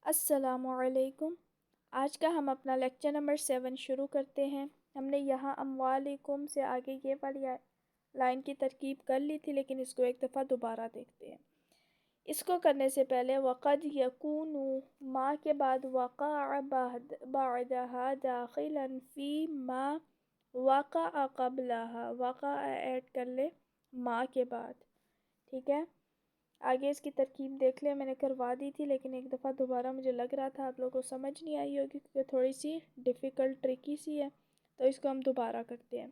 السلام علیکم۔ آج کا ہم اپنا لیکچر نمبر 7 شروع کرتے ہیں۔ ہم نے یہاں اموالکم سے آگے یہ والی لائن کی ترکیب کر لی تھی، لیکن اس کو ایک دفعہ دوبارہ دیکھتے ہیں۔ اس کو کرنے سے پہلے وقد یکون ما کے بعد وقع بعدها داخلا فی ما وقع قبلها، وقع ایڈ کر لے ما کے بعد، ٹھیک ہے۔ آگے اس کی ترکیب دیکھ لیں، میں نے کروا دی تھی لیکن ایک دفعہ دوبارہ مجھے لگ رہا تھا آپ لوگوں کو سمجھ نہیں آئی ہوگی کیونکہ تھوڑی سی ڈیفیکلٹ ٹرکی سی ہے، تو اس کو ہم دوبارہ کرتے ہیں۔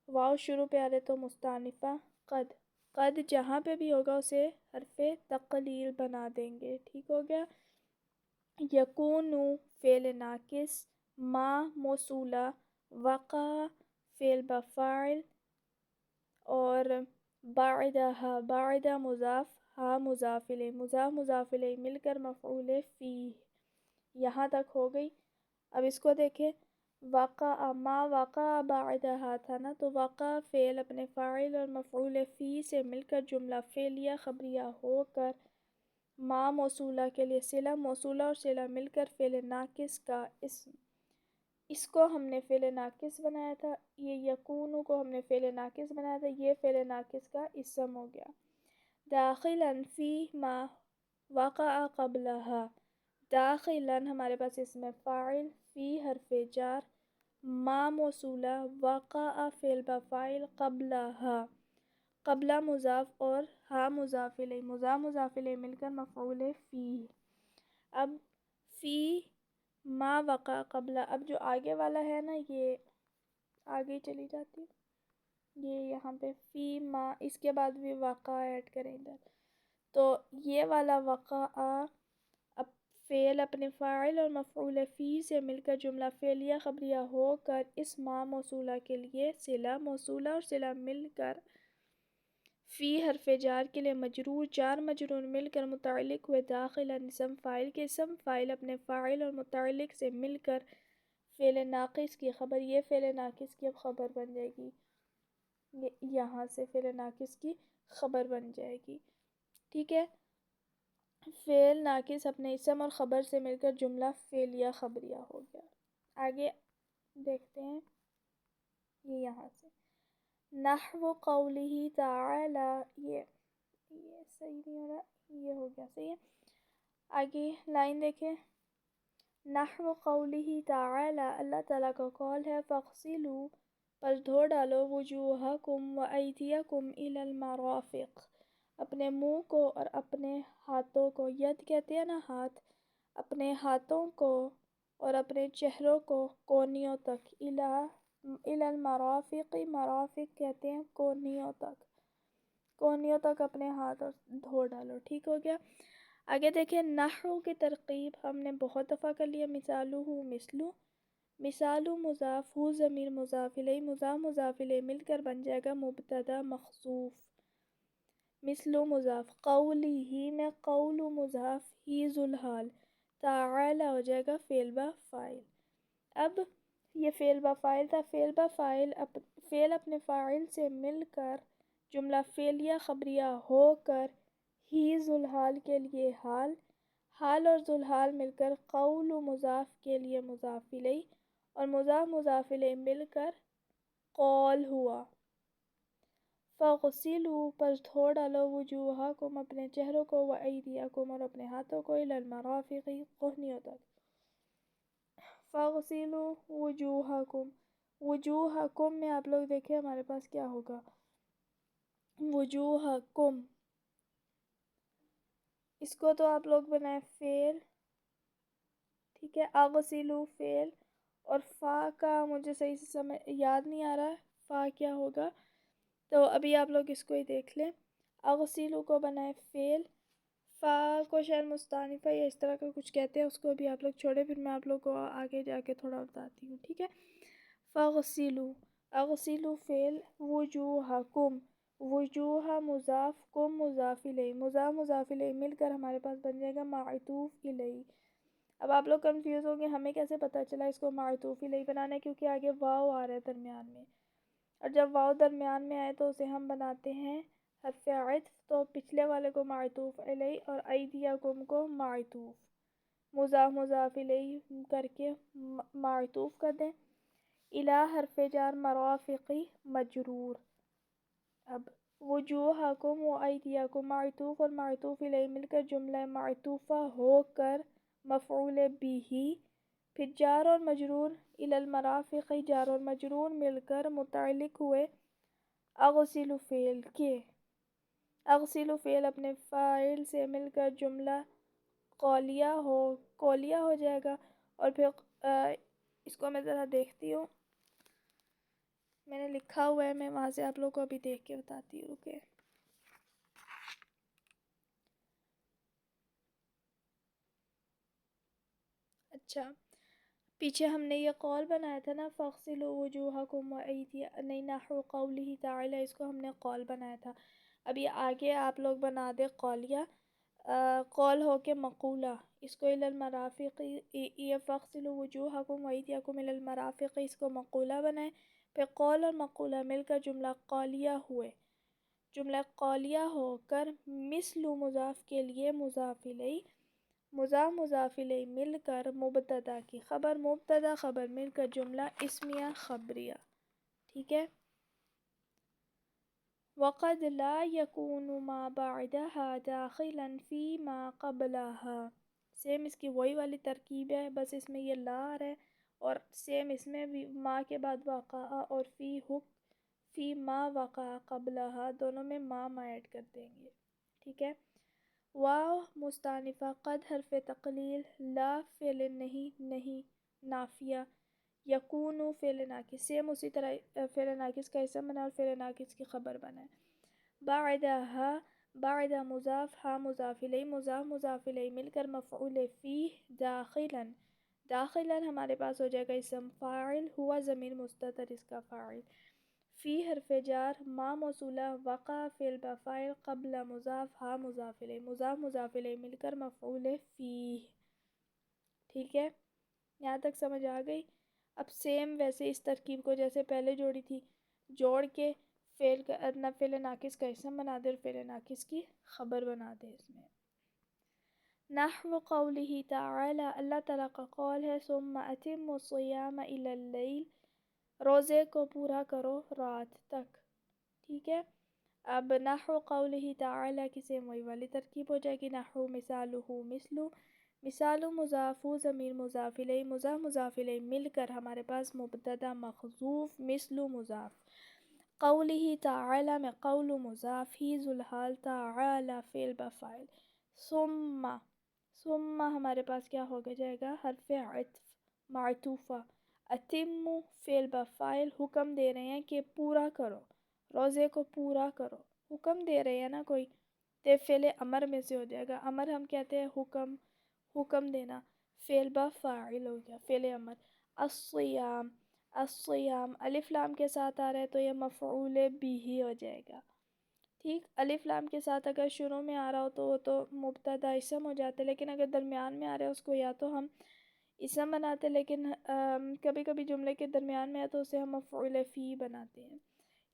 واو شروع پہ آ رہے تو مستانفہ قد، قد جہاں پہ بھی ہوگا اسے حرف تقلیل بنا دیں گے، ٹھیک ہو گیا۔ یکون فعل ناقص، ما موصولہ، وقع فعل بفاعل، اور بعدہ، بعدہ مضاف، ہاں مضاف الیہ، مضاف الیہ مل کر مفعول فیہ، یہاں تک ہو گئی۔ اب اس کو دیکھیں، وقع ما وقع بعدہ تھا نا، تو وقع فعل اپنے فاعل اور مفعول فیہ سے مل کر جملہ فعلیہ خبریہ ہو کر ما موصولہ کے لیے صلہ، موصولہ اور صلہ مل کر فعل ناقص کا اسم، اس کو ہم نے فعل ناقص بنایا تھا، یہ یکون کو ہم نے فعل ناقص بنایا تھا، یہ فعل ناقص کا اسم ہو گیا۔ داخلا فی ما وقع قبلها، داخلا ہمارے پاس اسم فاعل، فی حرف جار، ما موصولہ، وقع فعل بفاعل، قبلها قبلہ مضاف اور ہا مضاف الیہ، مضاف الیہ مل کر مفعول فی۔ اب فی ما وقع قبلہ، اب جو آگے والا ہے نا یہ آگے چلی جاتی، یہ یہاں پہ فی ما، اس کے بعد بھی وقع ایڈ کریں ادھر، تو یہ والا وقع اب فعل اپنے فاعل اور مفعول فی سے مل کر جملہ فعلیہ خبریہ ہو کر اس ما موصولہ کے لیے صلہ، موصولہ اور صلہ مل کر فی حرف جار کے لیے مجرور، جار مجرور مل کر متعلق ہوئے داخلا اسم فاعل کے، اسم فاعل اپنے فاعل اور متعلق سے مل کر فعل ناقص کی خبر، یہ فعل ناقص کی اب خبر بن جائے گی، یہاں سے فعل ناقص کی خبر بن جائے گی، ٹھیک ہے۔ فعل ناقص اپنے اسم اور خبر سے مل کر جملہ فعلیہ خبریہ ہو گیا۔ آگے دیکھتے ہیں، یہ یہاں سے نحو قولہ تعالی، یہ صحیح نہیں ہو رہا، یہ ہو گیا صحیح ہے۔ آگے لائن دیکھیں، نحو قولہ تعالی، اللہ تعالیٰ کا قول ہے، فاغسلوا پس دھو ڈالو، وجوہکم وایدیکم الی المرافق، اپنے منہ کو اور اپنے ہاتھوں کو، ید کہتے ہیں نا ہاتھ، اپنے ہاتھوں کو اور اپنے چہروں کو کونیوں تک، الی المرافق، مرافق کہتے ہیں کونیوں تک، کونیوں تک اپنے ہاتھ اور دھو ڈالو، ٹھیک ہو گیا۔ آگے دیکھیں، نحو کی ترکیب ہم نے بہت دفعہ کر لیا، مثالہ مثلو، مثالو مضاف، ہو ضمیر مضاف الیہ، مضاف الیہ مل کر بن جائے گا مبتدا محذوف، مثلو مضاف، قولہ میں قول مضاف، ہی ذوالحال، تعالی ہو جائے گا فعل با فاعل۔ اب یہ فعل با فاعل تھا، فعل اپنے فاعل سے مل کر جملہ فعلیہ خبریہ ہو کر ہی ذوالحال کے لیے حال، حال اور ذوالحال مل کر قول مضاف کے لیے مضاف الیہ، اور مضاف الیہ مل کر قول ہوا۔ فاغسلوا پس دھو ڈالو، وجوہکم اپنے چہروں کو، وایدیکم اور اپنے ہاتھوں کو، الی المرافق کہنیوں تک۔ فاغسلوا وجوہکم، وجوہکم میں آپ لوگ دیکھیں ہمارے پاس کیا ہوگا، وجوہکم، اس کو تو آپ لوگ بنائیں فعل، ٹھیک ہے، اغسلوا فعل، اور فا کا مجھے صحیح سے یاد نہیں آ رہا فا کیا ہوگا، تو ابھی آپ لوگ اس کو ہی دیکھ لیں۔ اغسلوا کو بنائیں فعل، فا کو شاید مستانفہ یا اس طرح کا کچھ کہتے ہیں، اس کو بھی آپ لوگ چھوڑے، پھر میں آپ لوگ کو آگے جا کے تھوڑا بتاتی ہوں، ٹھیک ہے۔ فاغسلوا، اغسلوا فعل، وجوہکم، وجوہ مضاف، کم مضاف الیہ، مضاف الیہ مل کر ہمارے پاس بن جائے گا معطوف الیہ۔ اب آپ لوگ کنفیوز ہوں گے ہمیں کیسے پتہ چلا اس کو معطوف الیہ بنانا ہے، کیونکہ آگے واو آ رہا ہے درمیان میں، اور جب واو درمیان میں آئے تو اسے ہم بناتے ہیں حرف عطف، تو پچھلے والے کو معطوف علیہ اور ایدیکم کو معطوف، مضاف مضاف الیہ کر کے معطوف کر دیں، الی حرف جار مرافقی مجرور۔ اب وجوہکم و ایدیکم معطوف اور معطوف الیہ مل کر جملہ معطوفہ ہو کر مفعول بھی، پھر جار اور مجرور الی المرافق جار اور مجرور مل کر متعلق ہوئے اغسل فعل کے، اغسل فعل اپنے فاعل سے مل کر جملہ قولیہ ہو جائے گا۔ اور پھر اس کو میں ذرا دیکھتی ہوں، میں نے لکھا ہوا ہے، میں وہاں سے آپ لوگوں کو ابھی دیکھ کے بتاتی ہوں کہ اچھا پیچھے ہم نے یہ قول بنایا تھا نا فَاغْسِلُوا وُجُوهَكُمْ وَأَيْدِيَكُمْ، نہیں نحو قوله تعالی، اس کو ہم نے قول بنایا تھا۔ اب یہ آگے آپ لوگ بنا دے قولیہ، قول ہو کے مقولہ، اس کو الی المرافق، یہ فَاغْسِلُوا وُجُوهَكُمْ وَأَيْدِيَكُمْ الی المرافق، اس کو مقولہ بنائیں، پھر قول اور مقولہ مل کر جملہ قولیہ ہوئے، جملہ قولیہ ہو کر مثل مضاف کے لیے مضاف الیہ، مضاف مضاف الیہ مل کر مبتدا کی خبر، مبتدا خبر مل کر جملہ اسمیہ خبریہ، ٹھیک ہے۔ وقد لا يكون ما بعدها داخلا في ما قبلها، سیم اس کی وہی والی ترکیب ہے، بس اس میں یہ لا آ رہا ہے، اور سیم اس میں بھی ما کے بعد واقع اور فی ما وقع قبلها دونوں میں ما ایڈ کر دیں گے، ٹھیک ہے۔ واو مستانفہ، قد حرف تقلیل، لا فعل نہیں نافیہ، یکون فعل ناقص، سیم اسی طرح فعل ناقص کا اسم بنا اور فعل ناقص کی خبر بنا۔ بعد مضاف، ہا مضاف الیہ، مضاف مضاف الیہ مل کر مفعول فیہ داخلا ہمارے پاس ہو جائے گا اسم فاعل، ہوا ضمیر مستتر اس کا فاعل، فی حرف جار، ما موصولہ، وقع فعل بفاعل، قبل مضاف، ہا مضاف الیہ، مضاف مضاف الیہ مل کر مفعول فیہ، ٹھیک ہے، یہاں تک سمجھ آ گئی۔ اب سیم ویسے اس ترکیب کو جیسے پہلے جوڑی تھی، جوڑ کے فعل ناقص کا اسم بنا دے اور فعل ناقص کی خبر بنا دے اس میں۔ نحو قولہ تعالی، اللہ تعالیٰ کا قول ہے ثم اتموا الصیام الی اللیل، روزے کو پورا کرو رات تک، ٹھیک ہے۔ اب نحو قولہ تعالی کی سیم وہی والی ترکیب ہو جائے گی، نحو مثالہ مثلو، مثال مضاف ضمیر مضاف الیہ، مضاف مضاف الیہ مل کر ہمارے پاس مبتدا محذوف مثل مضاف، قولہ تعالی میں قول مضاف، ہی ذوالحال، تعالی فعل بفاعل، ثم ہمارے پاس کیا ہو جائے گا، حرف عطف معطوفہ، اتم فعل بفاعل، حکم دے رہے ہیں کہ پورا کرو، روزے کو پورا کرو، حکم دے رہے ہیں نا کوئی، تو فعل امر میں سے ہو جائے گا، امر ہم کہتے ہیں حکم دینا، فعل بفاعل ہو گیا فعل امر۔ الصیام الف لام کے ساتھ آ رہا ہے تو یہ مفعول بھی ہو جائے گا، ٹھیک، الف لام کے ساتھ اگر شروع میں آ رہا ہو تو وہ تو مبتدا اسم ہو جاتا ہے، لیکن اگر درمیان میں آ رہا ہے اس کو یا تو ہم اسم بناتے، لیکن کبھی کبھی جملے کے درمیان میں ہے تو اسے ہم مفعول فی بناتے ہیں۔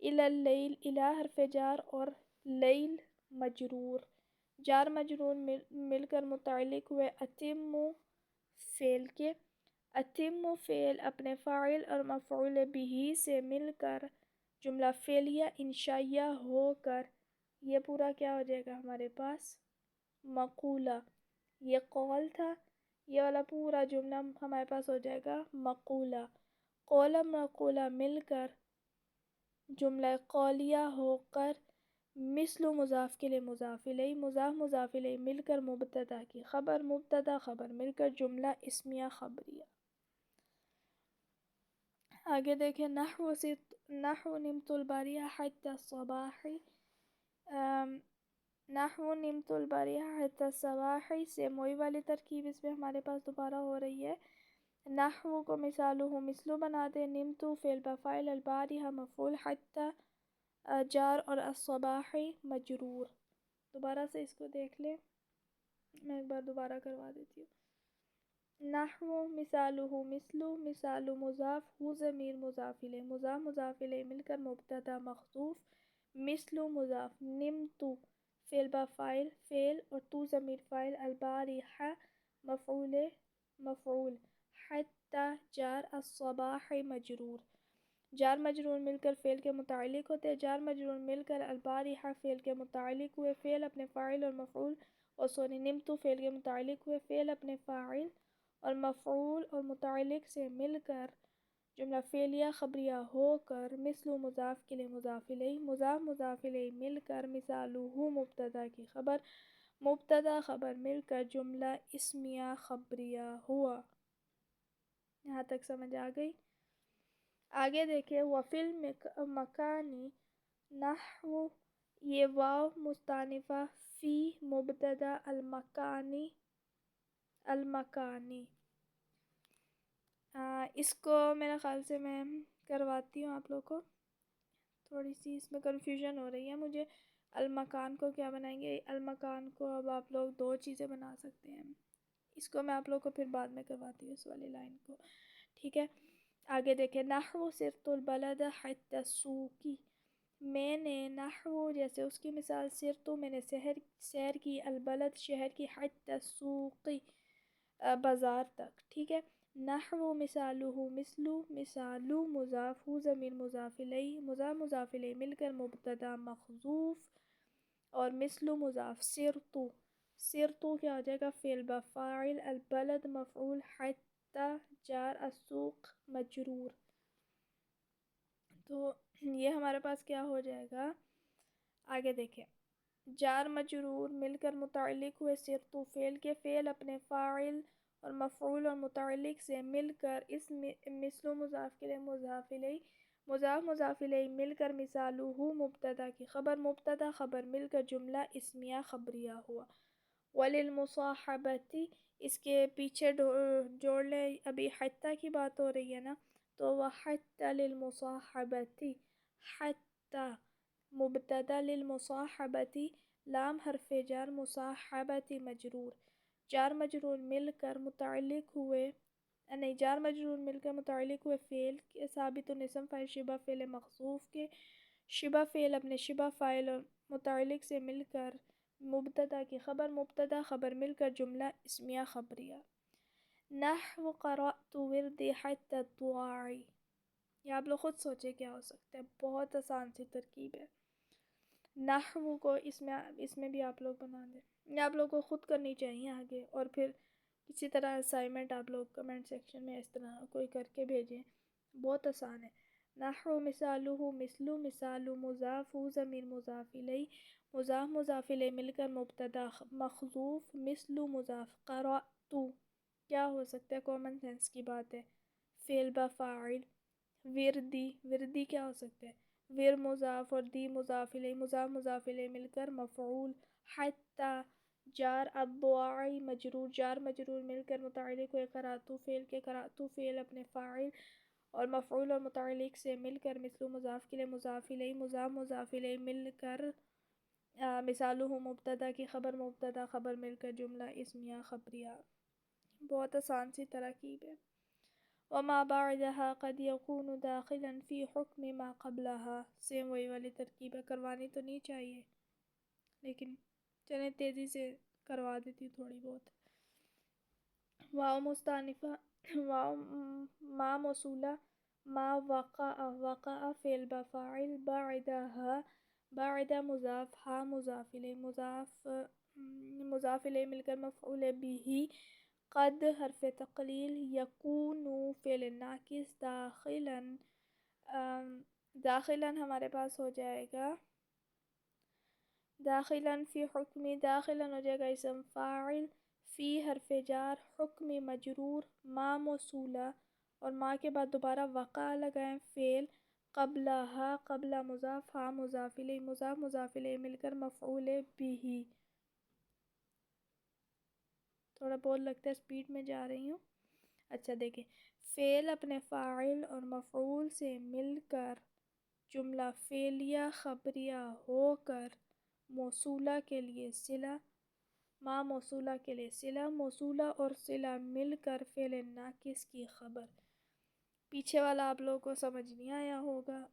الی اللیل، الی حرف جار اور لیل مجرور، جار مجرور مل کر متعلق ہوئے اتم فعل کے، اتم فعل اپنے فاعل اور مفعول بھی سے مل کر جملہ فعلیہ انشائیہ ہو کر یہ پورا کیا ہو جائے گا ہمارے پاس مقولہ، یہ قول تھا، یہ والا پورا جملہ ہمارے پاس ہو جائے گا مقولہ، قول مقولہ مل کر جملہ قولیہ ہو کر مثل مضاف کے لیے مضاف الیہ، مضاف مضاف الیہ مل کر مبتدا کی خبر، مبتدا خبر مل کر جملہ اسمیہ خبریہ۔ آگے دیکھیں نحو نمت الباریہ حتی الصباح، نحو نمت الباریہ حتی الصباح سے موئی والی ترکیب اس میں ہمارے پاس دوبارہ ہو رہی ہے، نحو کو مثالہ مثلو بنا دے، نمتو فعل بفاعل، الباریہ مفعول، حتی جار اور الصباح مجرور۔ دوبارہ سے اس کو دیکھ لیں، میں ایک بار دوبارہ کروا دیتی ہوں۔ نحو مثالہ مثلو، مثال مضاف، ہو ضمیر مضاف الیہ، مضاف مضاف الیہ مل کر مبتدا محذوف، مثل مضاف، نمتو فعل بفاعل فعل اور تو ضمیر فاعل، البارحہ مفعول مفعول، حتی جار الصباح مجرور، جار مجرور مل کر فعل کے متعلق ہوتے ہیں، جار مجرور مل کر البارحہ فعل کے متعلق ہوئے، فعل اپنے فاعل اور مفعول اور نمتو فعل کے متعلق ہوئے، فعل اپنے فاعل اور مفعول اور متعلق سے مل کر جملہ فعلیہ خبریہ ہو کر، مثل مضاف کے لیے مضاف الیہ، مضاف مضاف الیہ مل کر، مثالہ مبتدا کی خبر، مبتدا خبر مل کر جملہ اسمیہ خبریہ ہوا۔ یہاں تک سمجھ آ گئی؟ آگے دیکھیں وفل مکانی نحو، یہ واو مستانفہ فی مبتدا المکانی، المکانی اس کو میرا خیال سے میں کرواتی ہوں آپ لوگ کو، تھوڑی سی اس میں کنفیوژن ہو رہی ہے مجھے۔ المکان کو کیا بنائیں گے؟ المکان کو اب آپ لوگ دو چیزیں بنا سکتے ہیں، اس کو میں آپ لوگ کو پھر بعد میں کرواتی ہوں اس والی لائن کو، ٹھیک ہے؟ آگے دیکھیں نحو صرت البلد حتی السوق، میں نے نحو جیسے اس کی مثال صرت میں نے سیر کی، البلد شہر کی، حتی السوق بازار تک، ٹھیک ہے؟ نحو مثالہ مثلو، مثالو مضاف ہو ضمیر مضاف الیہ، مضاف مضاف الیہ مل کر مبتدا محذوف اور مثلو مضاف، سرتو، سرتو کیا ہو جائے گا؟ فعل بفاعل، البلد مفعول، حتی جار، السوق مجرور۔ تو یہ ہمارے پاس کیا ہو جائے گا؟ آگے دیکھیں جار مجرور مل کر متعلق ہوئے سرتو فعل کے، فعل اپنے فاعل اور مفعول اور متعلق سے مل کر اس مثل مضاف کے لیے مضاف الیہ، مضاف مضاف الیہ مل کر مثالہ مبتدا کی خبر، مبتدا خبر مل کر جملہ اسمیہ خبریہ ہوا۔ وللمصاحبۃ، اس کے پیچھے جوڑ لیں، ابھی حتی کی بات ہو رہی ہے نا، تو وحتی للمصاحبۃ، حتی مبتدا للمصاحبۃ، لام حرف جار، مصاحبۃ مجرور، جار مجرور مل کر متعلق ہوئے، نہیں جار مجرور مل کر متعلق ہوئے فعل کے، ثابت اسم فاعل شبہ فعل محذوف کے، شبہ فعل اپنے شبہ فاعل اور متعلق سے مل کر مبتدا کی خبر، مبتدا خبر مل کر جملہ اسمیہ خبریہ۔ نحو قرأت وردی حتی الضحى، یہ آپ لوگ خود سوچے کیا ہو سکتا ہے، بہت آسان سی ترکیب ہے۔ نحو کو اس میں بھی آپ لوگ بنا دیں، یہ آپ لوگ کو خود کرنی چاہیے آگے، اور پھر کسی طرح اسائنمنٹ آپ لوگ کمنٹ سیکشن میں اس طرح کوئی کر کے بھیجیں، بہت آسان ہے۔ نحو مثالہ مثلو، مثال مضاف ضمیر مضاف الیہ، مضاف مضاف الیہ مل کر مبتدا محذوف، مثل مضاف، قرأت کیا ہو سکتا ہے؟ کامن سینس کی بات ہے، فعل بفاعل، وردی، وردی کیا ہو سکتا ہے؟ ور مضاف اور دی مضاف الیہ، مضاف مضاف الیہ مل کر مفعول، حتی جار، الضحى مجرور، جار مجرور مل کر متعلق ہوئے قرأت فعل کے، قرأت فعل اپنے فاعل اور مفعول اور متعلق سے مل کر مثل مضاف کے لیے مضاف الیہ، مضاف مضاف الیہ مل کر مثالہ مبتدا کی خبر، مبتدا خبر مل کر جملہ اسمیہ خبریہ، بہت آسان سی ترکیب ہے۔ وما بعدها قد يكون داخلا في حكم ما قبلها، سیم وہی والی ترکیب ہے، کروانی تو نہیں چاہیے لیکن چلیں تیزی سے کروا دیتی تھوڑی بہت۔ واو مستانفہ، واو ما موصولہ، ما وقع، وقع فعل بفاعل، بعدها، بعد مضاف، ہا مضاف الیہ، مضاف الیہ مل کر مفعول بھی، قد حرف تقلیل، یکون فعل ناقص، داخلا، داخلا ہمارے پاس ہو جائے گا داخلا فی حکمی، داخلا ہو جائے گا اسم فاعل، فی حرف جار، حکم مجرور، ما موصولہ اور ما کے بعد دوبارہ وقع لگائیں فعل، قبلہا، قبل مضاف، ہا مضاف الیہ، مضاف مضاف الیہ مل کر مفعول بھی، تھوڑا بہت لگتا ہے سپیڈ میں جا رہی ہوں۔ اچھا دیکھیں، فعل اپنے فاعل اور مفعول سے مل کر جملہ فعلیہ خبریہ ہو کر موصولہ کے لیے صلہ، ما موصولہ کے لیے صلہ، موصولہ اور صلہ مل کر فعل ناقص کی خبر۔ پیچھے والا آپ لوگوں کو سمجھ نہیں آیا ہوگا،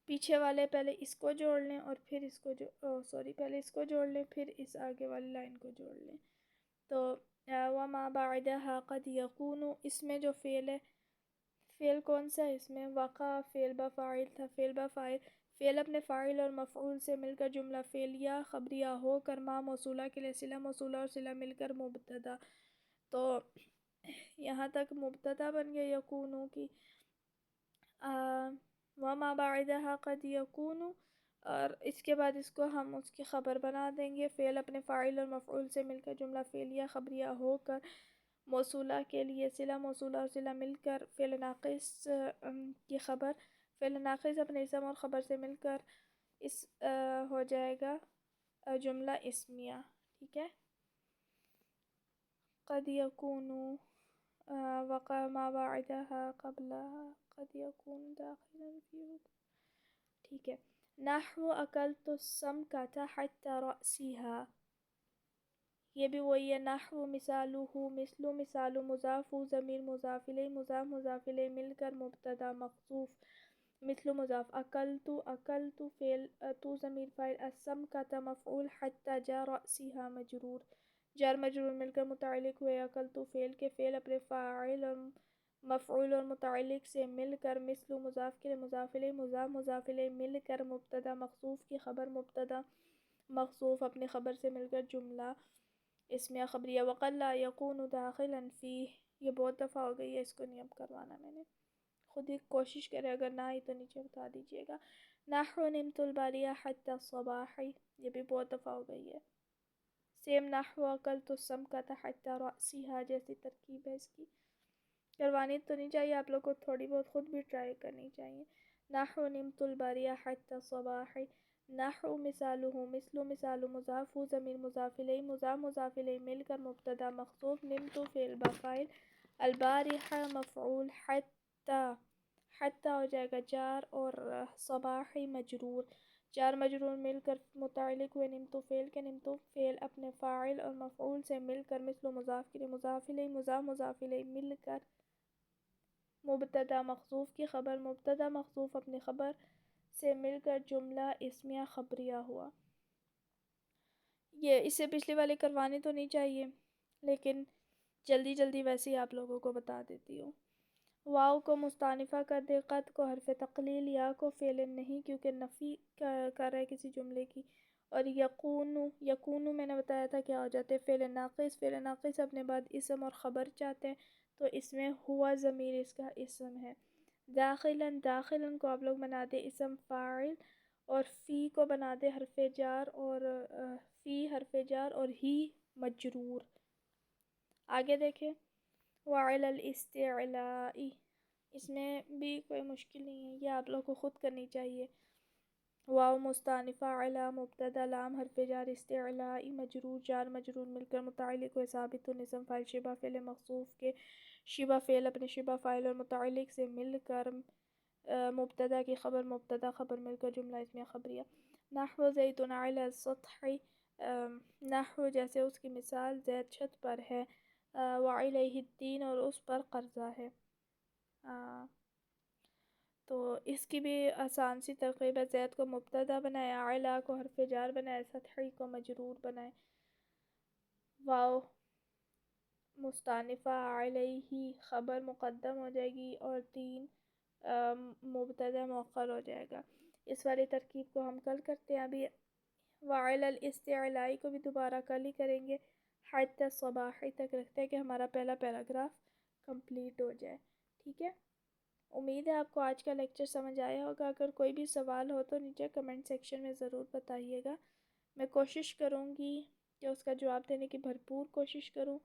پیچھے والے پہلے اس کو جوڑ لیں اور پھر اس کو پہلے اس کو جوڑ لیں پھر اس آگے والی لائن کو جوڑ لیں۔ تو وما بعدها قد یکون، اس میں جو فعل ہے، فعل کون سا ہے اس میں؟ وقع فعل بفاعل تھا، فعل بفاعل، فعل اپنے فاعل اور مفعول سے مل کر جملہ فعلیہ خبریہ ہو کر ما موصولہ کے لیے صلہ موصولہ اور صلہ مل کر مبتدا. تو یہاں تک مبتدا بن گیا یکونو کی. وما بعدها قد یکون، اور اس کے بعد اس کو ہم اس کی خبر بنا دیں گے. فعل اپنے فاعل اور مفعول سے مل کر جملہ فعلیہ خبریہ ہو کر موصولہ کے لیے صلہ موصولہ اور صلہ مل کر فعل ناقص کی خبر، فعل ناقص اپنے اسم اور خبر سے مل کر اس ہو جائے گا جملہ اسمیہ. ٹھیک ہے. قد یکون وقع ما بعدها قبلها قد یکون داخلا فی. ٹھیک ہے. نحو اکلت السمکۃ حتی رأسها، یہ بھی وہی ہے. نحو مثالہ مثل مثال مضاف ضمیر مضاف الیہ مضاف مضاف الیہ مل کر مبتدا محذوف. مثل مضاف. اکلت اکلت فعل تو ضمیر فاعل السمکۃ مفعول حتی جا رأسها مجرور، جار مجرور مل کر متعلق ہوئے اکلت فعل کے، فعل اپنے فاعل اور مفعول اور متعلق سے مل کر مثل مضاف کے لیے مضاف الیہ مضاف مضاف الیہ مل کر مبتدا محذوف کی خبر مبتدا محذوف اپنی خبر سے مل کر جملہ اسمیہ خبریہ. وقد لا یکون داخلا فیہ، یہ بہت دفعہ ہو گئی ہے، اس کو نہیں اب کروانا میں نے، خود ہی کوشش کرے، اگر نہ آئی تو نیچے بتا دیجیے گا. نحو نمت الباریہ حتی الصباح، یہ بھی بہت دفعہ ہو گئی ہے. سیم نحو اکلت السمکۃ حتی رأسها جیسی ترکیب ہے اس کی. کروانی تو نہیں چاہیے آپ لوگ کو، تھوڑی بہت خود بھی ٹرائی کرنی چاہیے. نحو نمت الباریہ حتی الصباح. نحو مثالہ مثل مثال مضاف ضمیر مضاف الیہ مضاف مضاف الیہ مل کر مبتدا محذوف. نمت فعل بفاعل البارحہ مفعول حتی، حتی ہو جائے گا جار اور صباحی مجرور، جار مجرور مل کر متعلق ہوئے نمت فعل کے. نمت فعل اپنے فاعل اور مفعول سے مل کر مثل مضاف کے لیے مضاف الیہ مضاف مضاف الیہ مل کر مبتدا محذوف کی خبر مبتدا محذوف اپنی خبر سے مل کر جملہ اسمیہ خبریہ ہوا. یہ اس سے پچھلی والی کروانی تو نہیں چاہیے، لیکن جلدی جلدی ویسے ہی آپ لوگوں کو بتا دیتی ہوں. واو کو مستانفہ کر دے، قد کو حرف تقلیل، یا کو فعل نہیں کیونکہ نفی کر رہا ہے کسی جملے کی، اور یکون، یکون میں نے بتایا تھا کیا ہو جاتے فعل ناقص. فعل ناقص اپنے بعد اسم اور خبر چاہتے ہیں، تو اس میں ہوا ضمیر اس کا اسم ہے. داخلا، داخلا کو آپ لوگ بنا دے اسم فاعل، اور فی کو بنا دے حرف جار، اور فی حرف جار اور ہی مجرور. آگے دیکھیں. وعلی الاستعلاء، اس میں بھی کوئی مشکل نہیں ہے، یہ آپ لوگ کو خود کرنی چاہیے. واو مستانفہ، علی مبتدا، لام حرف جار، استعلاء مجرور، جار مجرور مل کر متعلق ہوئے ثابت اسم فاعل شبہ فعل محذوف کے، شبہ فعل اپنے شبہ فاعل اور متعلق سے مل کر مبتدا کی خبر مبتدا خبر مل کر جملہ اسمیہ خبریہ. نحو زید علی السطح، نحو جیسے اس کی مثال زید چھت پر ہے، وعلیہ الدین اور اس پر قرضہ ہے. تو اس کی بھی آسان سی ترکیب ہے. زید کو مبتدا بنائے، اعلیٰ کو حرف جار بنائے، سطحی کو مجرور بنائے. واو مستانفہ علیہ خبر مقدم ہو جائے گی، اور دین مبتدا مؤخر ہو جائے گا. اس والی ترکیب کو ہم کل کرتے ہیں. ابھی وعلی الاستعلاء کو بھی دوبارہ کل ہی کریں گے. حتی الصباح تک رکھتے ہیں کہ ہمارا پہلا پیراگراف کمپلیٹ ہو جائے. ٹھیک ہے. امید ہے آپ کو آج کا لیکچر سمجھ آیا ہوگا. اگر کوئی بھی سوال ہو تو نیچے کمنٹ سیکشن میں ضرور بتائیے گا. میں کوشش کروں گی کہ اس کا جواب دینے کی بھرپور کوشش کروں،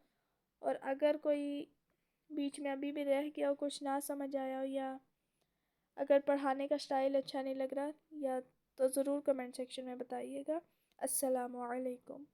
اور اگر کوئی بیچ میں ابھی بھی رہ گیا ہو، کچھ نہ سمجھ آیا ہو، یا اگر پڑھانے کا سٹائل اچھا نہیں لگ رہا، یا تو ضرور کمنٹ سیکشن میں بتائیے گا. السلام علیکم.